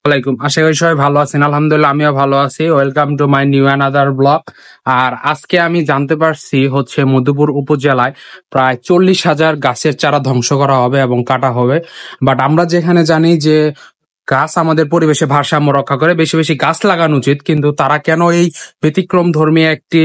ওয়ালাইকুম, আশা করি সবাই ভালো আছেন। আলহামদুলিল্লাহ আমিও ভালো আছি। Welcome to my new another blog. আর আজকে আমি জানতে পারছি হচ্ছে মধুপুর উপজেলায় প্রায় 40,000 গাছের চারা ধ্বংস করা হবে এবং কাটা হবে। বাট আমরা যেখানে জানি যে গাছ আমাদের পরিবেশে ভারসাম্য রক্ষা করে, বেশি বেশি গাছ লাগানো উচিত, কিন্তু তারা কেন এই ব্যতিক্রম ধর্মী একটি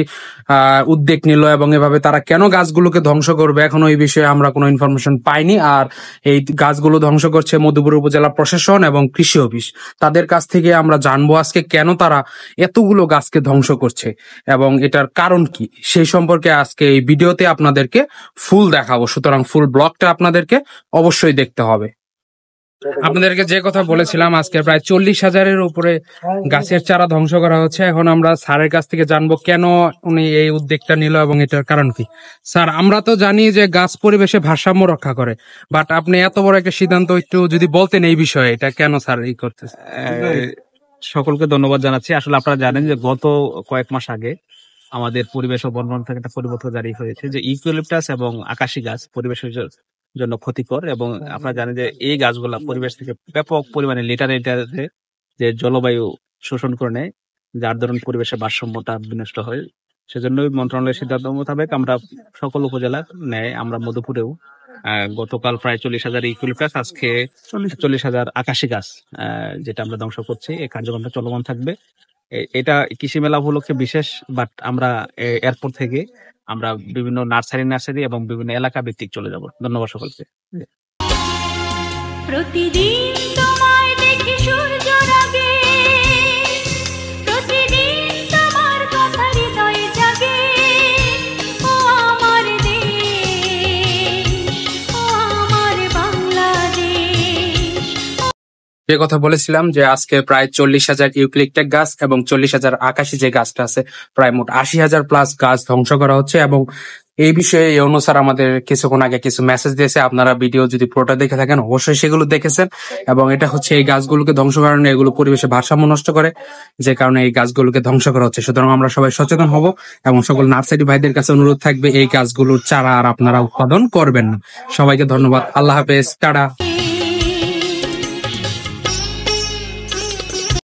উদ্যোগ নিল এবং এভাবে তারা কেন গাছগুলোকে ধ্বংস করবে, এখনো এই বিষয়ে আমরা কোনো ইনফরমেশন পাইনি। আর এই গাছগুলো ধ্বংস করছে মধুপুর উপজেলা প্রশাসন এবং কৃষি অফিস। তাদের কাছ থেকে আমরা জানবো আজকে কেন তারা এতগুলো গাছকে ধ্বংস করছে এবং এটার কারণ কি, সেই সম্পর্কে আজকে এই ভিডিওতে আপনাদেরকে ফুল দেখাবো। সুতরাং ফুল ব্লগটা আপনাদেরকে অবশ্যই দেখতে হবে। আপনাদেরকে যে কথা বলেছিলাম, আজকে প্রায় 40,000-এর উপরে গাছের চারা ধ্বংস করা হচ্ছে। এখন আমরা স্যারের কাছ থেকে জানবো কেন উনি এই উদ্যোগটা নিল এবং এটার কারণ কি। স্যার, আমরা তো জানি যে গাছ পরিবেশে ভারসাম্য রক্ষা করে, বাট আপনি এত বড় একটা সিদ্ধান্ত একটু যদি বলতেন এই বিষয়ে, এটা কেন স্যার এই করতেছে? সকলকে ধন্যবাদ জানাচ্ছি। আসলে আপনারা জানেন যে গত কয়েক মাস আগে আমাদের পরিবেশ ও বন মন্ত্রণালয় থেকে একটা পরিবর্তন জারি হয়েছে যে ইউক্যালিপটাস এবং আকাশী গাছ পরিবেশের জন্য ক্ষতিকর, এবং আপনারা জানেন যে এই গাছগুলা পরিবেশ থেকে ব্যাপক পরিমাণে লিটারে যে জলবায়ু শোষণ করে নেয়, যার ধরুন পরিবেশের ভারসাম্যটা বিনষ্ট হয়। সেজন্যই মন্ত্রণালয়ের সিদ্ধান্ত মোতাবেক আমরা সকল উপজেলা নেয় আমরা মধুপুরেও গতকাল প্রায় 40,000 ইউক্যালিপটাস, আজকে 40,000 আকাশী গাছ যেটা আমরা ধ্বংস করছি। এই কার্যক্রমটা চলমান থাকবে। এটা কৃষি মেলা উপলক্ষে বিশেষ, বাট আমরা এরপর থেকে আমরা বিভিন্ন নার্সারি এবং বিভিন্ন এলাকা ভিত্তিক চলে যাব। ধন্যবাদ সকলকে। প্রতিদিন তোমায় দেখি সূর্য রাগে, প্রতিদিন তোমার কথা হৃদয়ে জাগে। ও আমার দেশ, ও আমার বাংলাদেশ। যে কথা বলেছিলাম যে আজকে প্রায় 40,000 ইউক্যালিপটাস গাছ এবং 40,000 আকাশী যে গাছটা আছে, প্রায় মোট 80,000 প্লাস গাছ ধ্বংস করা হচ্ছে। এবং এই বিষয়ে ইউনূস স্যার আমাদের কিছুক্ষণ আগে কিছু মেসেজ দিয়েছে। আপনারা ভিডিও যদি পুরোটা দেখে থাকেন অবশ্যই সেগুলো দেখেছেন। এবং এটা হচ্ছে এই গাছগুলোকে ধ্বংস করার কারণে এগুলো পরিবেশে ভারসাম্য নষ্ট করে, যে কারণে এই গাছগুলোকে ধ্বংস করা হচ্ছে। সুতরাং আমরা সবাই সচেতন হব এবং সকল নার্সারি ভাইদের কাছে অনুরোধ থাকবে এই গাছগুলোর চারা আর আপনারা উৎপাদন করবেন না। সবাইকে ধন্যবাদ। আল্লাহ হাফেজ, টাটা।